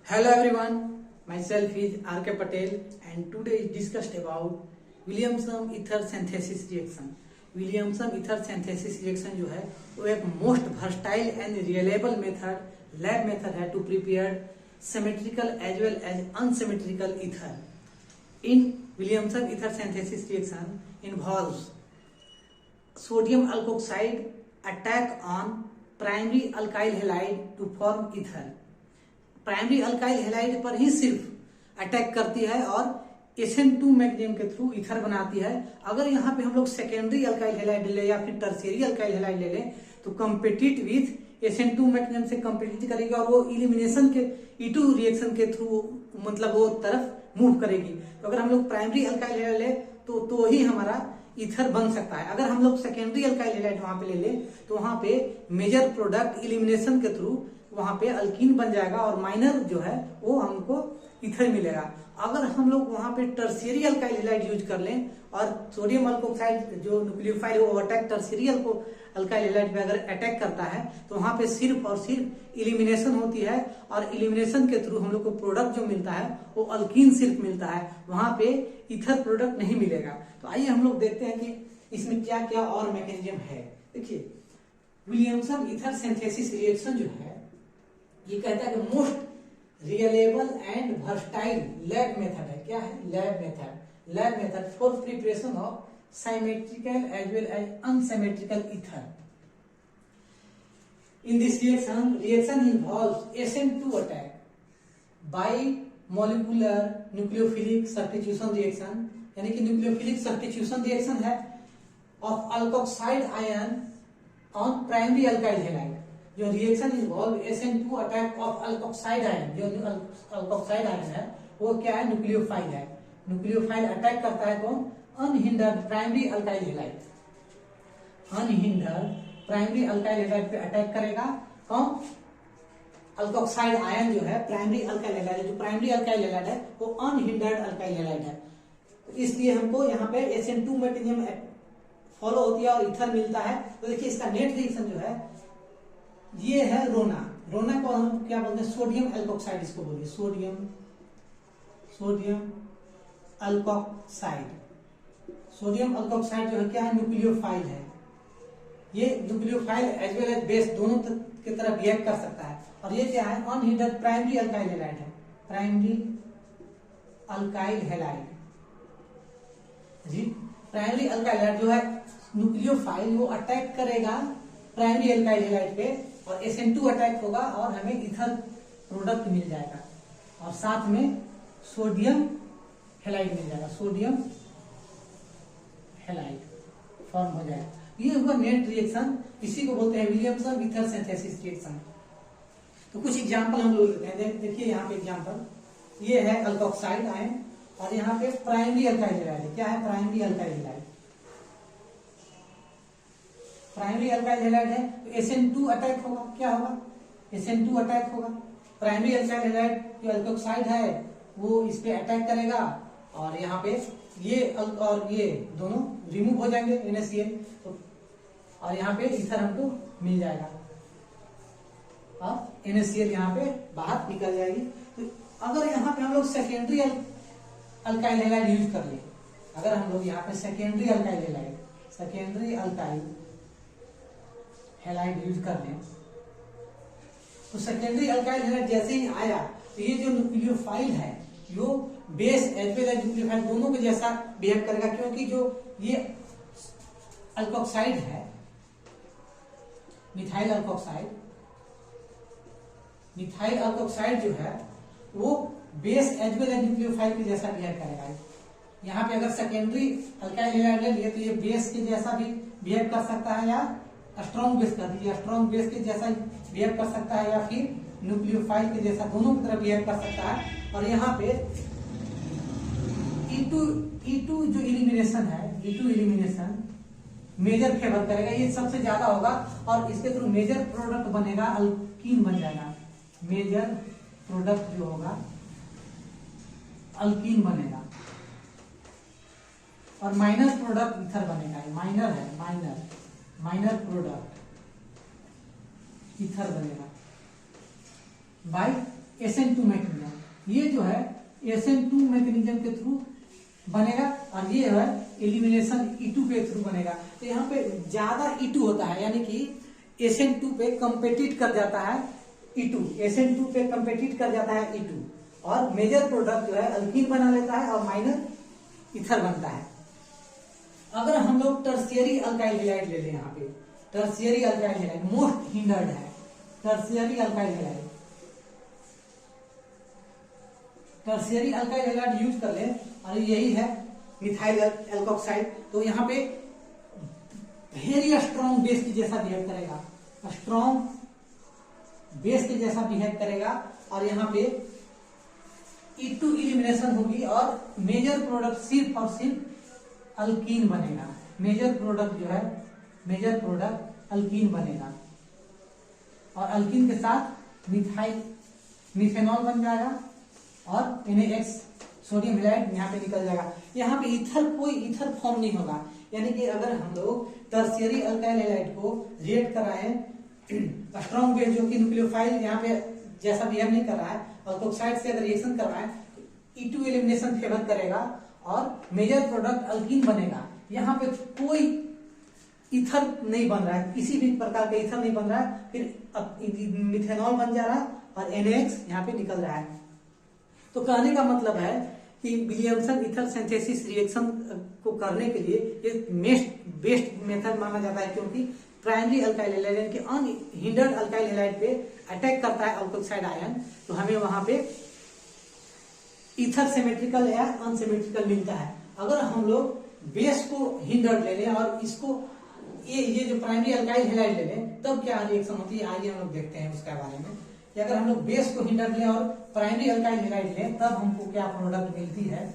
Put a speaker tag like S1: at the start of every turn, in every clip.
S1: Hello everyone, myself is R.K. Patel and today is discussed about Williamson ether synthesis reaction. Williamson ether synthesis reaction जो है वो एक most versatile and reliable method lab method है to prepare symmetrical as well as unsymmetrical ether. In Williamson ether synthesis reaction involves sodium alkoxide attack on primary alkyl halide to form ether. Primary alkyl halide पर ही सिर्फ attack करती है और SN2 magnesium के through ether बनाती है. अगर यहाँ पे हम लोग सेकेंडरी अल्काइल हैलाइड ले या फिर टर्शियरी अल्काइल हैलाइड ले लें तो कम्पिटिट विथ SN2 मैग्नीशियम से कम्पिटिट करेगी और वो इलिमिनेशन के E2 रिएक्शन के थ्रू मतलब वो तरफ मूव करेगी. तो अगर हम लोग प्राइमरी अल्काइल हैलाइड ले तो ही हमारा ईथर बन सकता है. अगर हम लोग सेकेंडरी अल्काइल हैलाइड वहां पे ले ले तो वहां पे मेजर प्रोडक्ट इलिमिनेशन के थ्रू वहां पे अल्कीन बन जाएगा और माइनर जो है वो हमको ईथर मिलेगा. अगर हम लोग वहां पे टर्शियरी अल्काइल हैलाइड यूज कर लें और सोडियम अल्कोक्साइड जो न्यूक्लियोफाइल वो अटैक टर्शियरी अल्काइल हैलाइड पे अगर अटैक करता है तो वहां पे सिर्फ और सिर्फ इलिमिनेशन होती है और इलिमिनेशन के थ्रू हम लोग को प्रोडक्ट जो मिलता है वो अल्कीन सिर्फ मिलता है, वहां पे ईथर प्रोडक्ट नहीं मिलेगा. तो आइए हम लोग देखते हैं कि इसमें क्या क्या और मैकेनिज्म है. देखिए विलियमसन ईथर सिंथेसिस रिएक्शन जो है ये कहता है कि most reliable and versatile lab method है. क्या है? Lab method for preparation of symmetrical as well as unsymmetrical ether. In this reaction involves SN2 attack by molecular nucleophilic substitution reaction, यानी कि न्यूक्लियोफिलिक सब्स्टिट्यूशन रिएक्शन है of alkoxide ion on primary alkyl halide. जो reaction involve SN2 attack of alkoxide ion. जो alkoxide ion है वो क्या है? Nucleophile है. न्यूक्लियोफाइल अटैक करता है कौन? Unhindered primary alkyl halide. Unhindered primary alkyl halide पे अटैक करेगा कौन? अल्कोक्साइड आयन जो है प्राइमरी अल्काइल हैलाइड. जो प्राइमरी अल्काइल हैलाइड है वो अनहिंडर्ड अल्काइल हैलाइड है. इसलिए हमको यहाँ पे SN2 मैग्नीशियम फॉलो होती है और ईथर मिलता है. तो देखिए इसका नेट रिएक्शन जो है ये है रोना को हम क्या बोलते हैं? सोडियम एल्कोक्साइड इसको बोलिए. Sodium alkoxide. सोडियम अल्कोक्साइड जो है क्या है? न्यूक्लियोफाइल है. ये nucleophile as well as base दोनों की तरह बिहेव कर सकता है. और ये क्या है? अनहिंडर्ड प्राइमरी अल्काइल हैलाइड है. प्राइमरी अल्काइल हैलाइड जी. प्राइमरी अल्काइल हैलाइड जो है न्यूक्लियोफाइल वो अटैक करेगा प्राइमरी अल्काइल हैलाइड पे और SN2 अटैक होगा और हमें ईथर प्रोडक्ट मिल जाएगा और साथ में सोडियम हैलाइड मिल जाएगा. सोडियम हैलाइड फॉर्म हो जाएगा. ये हुआ नेट रिएक्शन. इसी को बोलते हैं विलियमसन ईथर सिंथेसिस रिएक्शन. तो कुछ एग्जांपल हम लोग लेते हैं. देखिए यहाँ पे एग्जांपल ये है अल्कोक्साइड आयन और यहाँ पे प्राइमरी अल्काइल हैलाइड. क्या है? Primary alkyl halide. Primary alkyl halide है तो SN2 अटैक होगा. क्या होगा? SN2 अटैक होगा. प्राइमरी अल्काइल हैलाइड जो अल्कोक्साइड है वो इस पे अटैक करेगा और यहाँ पे ये और ये दोनों रिमूव हो जाएंगे NaCl तो और यहाँ पे ईथर हमको मिल जाएगा और NaCl यहाँ पे बाहर निकल जाएगी. तो अगर यहाँ पे हम लोग सेकेंडरी अल्काइल हैलाइड यूज कर ले, अगर हम लोग यहाँ पे सेकेंडरी अल्काइल हैलाइड यूज कर लें तो सेकेंडरी अल्काइल हैलाइड जैसे ही आया तो ये जो न्यूक्लियोफाइल है यो base as well as nucleophile दोनों के जैसा बिहेव करेगा, क्योंकि जो ये अल्कोक्साइड है मिथाइल अल्कोक्साइड जो है वो base as well as nucleophile के जैसा बिहेव करेगा. यहाँ पे अगर सेकेंडरी अल्काइल हैलाइड ले लिए तो ये बेस के जैसा भी बिहेव कर सकता है या स्ट्रॉन्ग बेस कर दीजिए स्ट्रॉन्ग बेस के जैसा बिहेव कर सकता है या फिर न्यूक्लियोफाइल के जैसा दोनों की तरह बिहेव कर सकता है. और यहाँ पे E2 जो इलिमिनेशन है E2 इलिमिनेशन मेजर फेवर करेगा. ये सबसे ज्यादा होगा और इसके थ्रू मेजर प्रोडक्ट बनेगा अल्कीन बन जाएगा. मेजर प्रोडक्ट जो होगा अल्कीन बनेगा और माइनर प्रोडक्ट ईथर बनेगा. माइनर है माइनर प्रोडक्ट ईथर बनेगा बाय SN2 मैकेनिज्म। ये जो है SN2 मैकेनिज्म के थ्रू बनेगा और ये है एलिमिनेशन E2 के थ्रू बनेगा। तो यहाँ पे ज्यादा E2 होता है, यानी कि SN2 पे कंपेटिट कर जाता है E2, SN2 पे कंपेटिट कर जाता है E2 और मेजर प्रोडक्ट जो है अल्कीन बना लेता है और माइनर ईथर बनता है। अगर हम लोग टर्शियरी अल्काइल हैलाइड ले लें, यहाँ पे tertiary alkyl halide most hindered है, tertiary alkyl halide, tertiary alkyl halide use कर ले और यही है मिथाइल एल्कोक्साइड। तो यहाँ पे वेरी स्ट्रॉन्ग बेस के जैसा बिहेव करेगा, स्ट्रॉन्ग बेस के जैसा बिहेव करेगा और यहाँ पे E2 इलिमिनेशन होगी और मेजर प्रोडक्ट सिर्फ और सिर्फ अल्कीन बनेगा। मेजर प्रोडक्ट जो है, मेजर प्रोडक्ट अल्कीन बनेगा और अल्कीन के साथ मिथेनॉल बन जाएगा और NaX सोडियम हैलाइड यहाँ पे निकल जाएगा। यहाँ पे ईथर, कोई ईथर फॉर्म नहीं होगा, यानी कि अगर हम लोग टर्शियरी अल्काइल हैलाइड को रिएक्ट कराएं स्ट्रॉन्ग बेस जो कि न्यूक्लियोफाइल यहाँ पे जैसा बिहेव नहीं कर रहा है और ऑक्साइड से अगर रिएक्शन कर रहा है तो E2 एलिमिनेशन फेवर करेगा और मेजर प्रोडक्ट अल्कीन बनेगा। यहाँ पे कोई ईथर नहीं बन रहा है, किसी भी प्रकार का ईथर नहीं बन रहा है, फिर मिथेनॉल बन जा रहा है और NaX यहाँ पे निकल रहा है। तो कहने का मतलब है कि विलियमसन ईथर सिंथेसिस रिएक्शन को करने के लिए ये बेस्ट मेथड माना जाता है, क्योंकि प्राइमरी अल्काइल हैलाइड यानी कि अनहिंडर्ड अल्काइल हैलाइड पे अटैक करता है अल्कोक्साइड आयन, तो हमें वहां पे ईथर सिमेट्रिकल या अनसिमेट्रिकल मिलता है। अगर हम लोग बेस को हिंडर्ड ले लें और इसको ये जो प्राइमरी अल्काइल हैलाइड ले लें, तब क्या रिएक्शन होती है आइए हम लोग देखते हैं उसके बारे में। अगर हम लोग बेस को हिंडर्ड लें और प्राइमरी अल्काइल हैलाइड लें, तब हमको क्या प्रोडक्ट मिलती है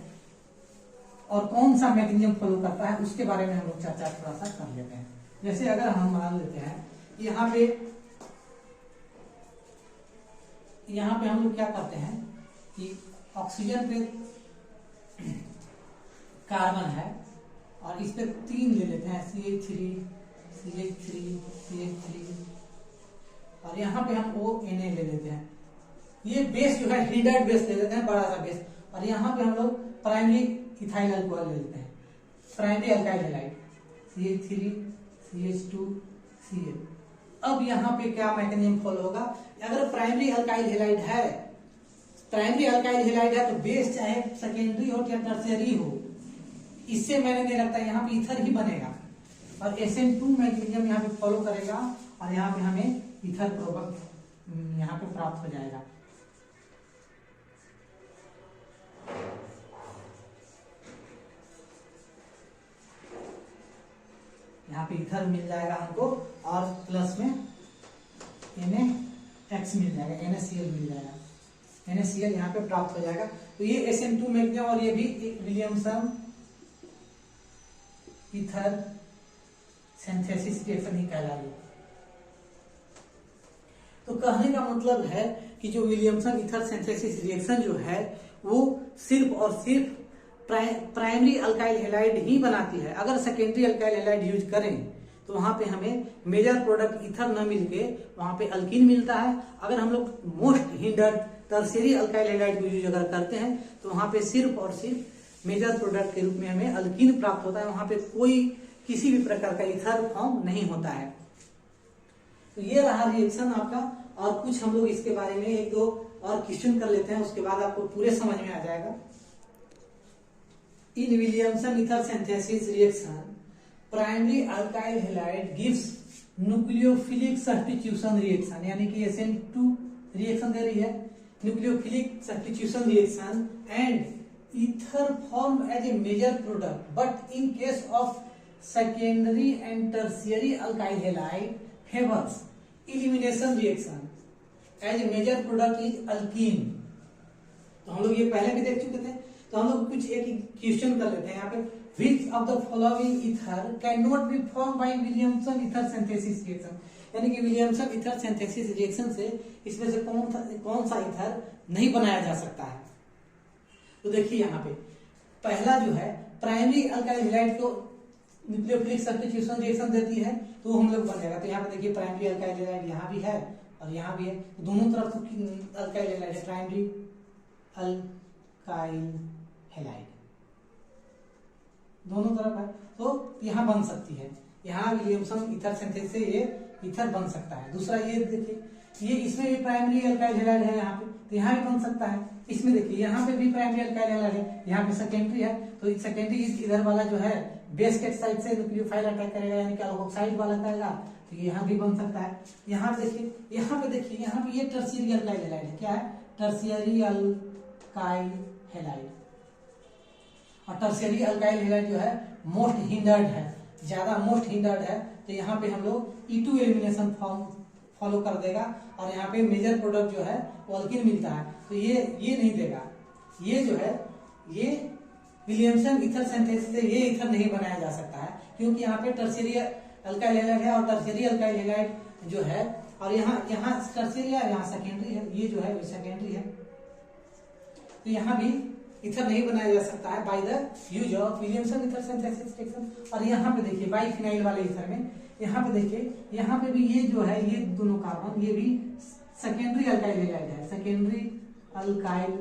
S1: और कौन सा मैकेनिज्म फॉलो करता है उसके बारे में हम लोग चर्चा थोड़ा सा कर लेते हैं। जैसे अगर हम मान लेते हैं यहाँ पे हम लोग क्या करते हैं कि ऑक्सीजन पे कार्बन है और इस पे 3 ले लेते हैं, CH3 और यहाँ पे हम ONA ले लेते हैं। ये बेस जो है हिंडर्ड बेस ले लेते हैं, बड़ा सा बेस, और यहाँ पे हम लोग प्राइमरी इथाइल अल्कोहल ले लेते हैं, primary alkyl halide CH3 CH2 Cl। अब यहाँ पे क्या मैकेनिज्म फॉलो होगा, अगर प्राइमरी अल्काइल हैलाइड है तो बेस चाहे सेकेंडरी हो या टर्शियरी हो, इससे मैंने नहीं लगता यहाँ पे ईथर ही बनेगा और SN2 मैकेनिज्म यहाँ पे फॉलो करेगा और यहाँ पे हमें ईथर प्रोडक्ट यहाँ पे प्राप्त हो जाएगा। यहाँ पे ईथर मिल जाएगा हमको और प्लस में NaX मिल जाएगा, NaCl मिल जाएगा, NaCl यहाँ पे प्राप्त हो जाएगा। तो ये SN2 मैकेनिज्म और ये भी विलियमसन ईथर सिंथेसिस रिएक्शन ही कहलाएगी। तो कहने का मतलब है कि जो विलियमसन ईथर सिंथेसिस रिएक्शन जो है वो सिर्फ और सिर्फ प्राइमरी अल्काइल हैलाइड ही बनाती है। अगर सेकेंडरी अल्काइल हैलाइड यूज करें तो वहां पे हमें मेजर प्रोडक्ट ईथर न मिलके वहां पे अल्कीन मिलता है। अगर हम लोग most hindered tertiary alkyl halide को यूज अगर करते हैं तो वहां पे सिर्फ और सिर्फ मेजर प्रोडक्ट के रूप में हमें अल्कीन प्राप्त होता है, वहां पे कोई किसी भी प्रकार का ईथर फॉर्म नहीं होता है। तो ये रहा रिएक्शन आपका, और कुछ हम लोग इसके बारे में 1-2 और क्वेश्चन कर लेते हैं, उसके बाद आपको पूरे समझ में आ जाएगा। In Williamson ether synthesis reaction primary alkyl halide gives nucleophilic substitution reaction, यानी कि SN2 रिएक्शन दे रही है, nucleophilic substitution reaction and ether form as a major product, but in case of secondary and tertiary alkyl halide favours elimination reaction as a major product is alkene. तो हम लोग ये पहले भी देख चुके थे, तो हम लोग कुछ एक क्वेश्चन कर लेते हैं यहाँ पे। Which of the following ether can not be form by Williamson ether synthesis reaction, यानी कि विलियमसन ईथर सिंथेसिस रिएक्शन से इसमें से कौन सा ईथर नहीं बनाया जा सकता है। तो देखिए यहाँ पे पहला जो है प्राइमरी अल्काइल हैलाइड को न्यूक्लियोफिलिक सब्स्टिट्यूशन रिएक्शन देती है तो हम लोग बनेगा। तो यहाँ पे देखिए प्राइमरी अल्काइल हैलाइड यहाँ भी है और यहाँ भी है, दोनों तरफ अल्काइल हैलाइड है, प्राइमरी अल्काइल हैलाइड दोनों तरफ है, तो यहाँ बन सकती है। यहाँ विलियमसन ईथर सिंथेसिस से ये ईथर बन सकता है। दूसरा ये देखिए, ये इसमें भी प्राइमरी अल्काइल हैलाइड है यहाँ पे, तो यहाँ भी बन सकता है। इसमें देखिए यहाँ पे भी प्राइमरी अल्काइल हैलाइड है, यहाँ पे सेकेंडरी है, तो सेकेंडरी इधर वाला जो है बेस के साइड से न्यूक्लियोफाइल अटैक करेगा, यानी कि अल्कोक्साइड वाला करेगा, तो यहाँ भी बन सकता है। यहाँ पे देखिए, यहाँ पे ये टर्शियरी अल्काइल हैलाइड है। क्या है? Tertiary alkyl halide. और टर्शियरी अल्काइल हैलाइड जो है मोस्ट हिंडर्ड है, ज्यादा मोस्ट हिंडर्ड है, तो यहाँ पे हम लोग E2 एलिमिनेशन फॉलो कर देगा, और यहाँ पे मेजर प्रोडक्ट जो है वो अल्किन मिलता है, तो ये नहीं देगा। ये जो है ये विलियमसन ईथर सिंथेसिस से ये ईथर नहीं बनाया जा सकता है, क्योंकि यहाँ पे टर्शियरी अल्काइल हैलाइड है, और टर्शियरी अल्काइल हैलाइड जो है, और यहाँ टर्शियरी है, यहाँ सेकेंडरी है, ये जो है सेकेंडरी है, तो यहाँ भी ईथर नहीं बनाया जा सकता है by the use of Williamson ether synthesis reaction. और यहाँ पे देखिए बाइफिनाइल वाले ईथर में, यहाँ पे देखिए, यहाँ पे भी ये जो है ये दोनों कार्बन, ये भी सेकेंडरी अल्काइल हैलाइड है, सेकेंडरी अल्काइल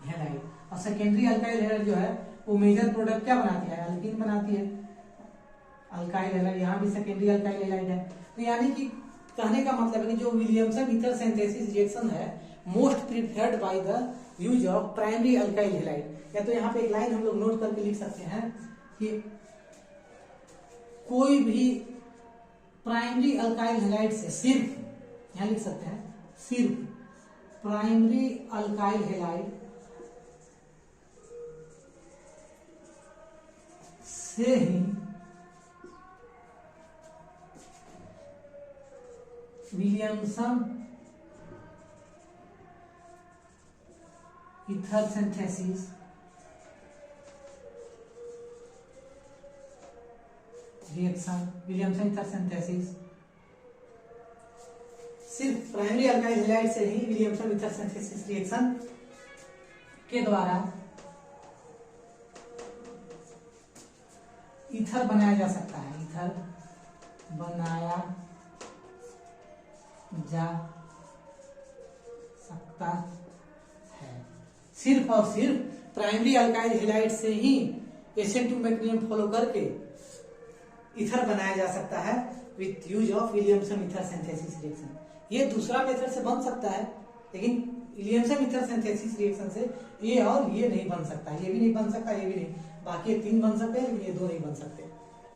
S1: हैलाइड। और सेकेंडरी अल्काइल हैलाइड जो है वो मेजर प्रोडक्ट क्या बनाती है? अल्कीन बनाती है, अल्काइल हैलाइड। यहाँ भी सेकेंडरी अल्काइल हैलाइड है, तो यानी कि कहने का मतलब है कि जो विलियमसन ईथर सिंथेसिस रिएक्शन है most preferred by the use of primary alkyl halide. या तो यहाँ पे एक लाइन हम लोग नोट करके लिख सकते हैं कि कोई भी प्राइमरी अल्काइल हैलाइड से सिर्फ, यहाँ लिख सकते हैं, सिर्फ प्राइमरी अल्काइल हैलाइड से ही Williamson ether synthesis reaction, Williamson ether synthesis, सिर्फ प्राइमरी अल्काइल हैलाइड से ही विलियमसन ईथर सिंथेसिस रिएक्शन के द्वारा ईथर बनाया जा सकता है, ईथर बनाया जा सकता है। सिर्फ और सिर्फ प्राइमरी अल्काइल हैलाइड से ही SN2 मैकेनिज्म फॉलो करके ईथर बनाया जा सकता है with use of Williamson ether synthesis reaction. ये दूसरा मेथड से बन सकता है, लेकिन विलियमसन ईथर सिंथेसिस रिएक्शन से ये और ये नहीं बन सकता, ये भी नहीं बन सकता, ये भी नहीं, बाकी 3 बन सकते हैं, लेकिन ये 2 नहीं बन सकते।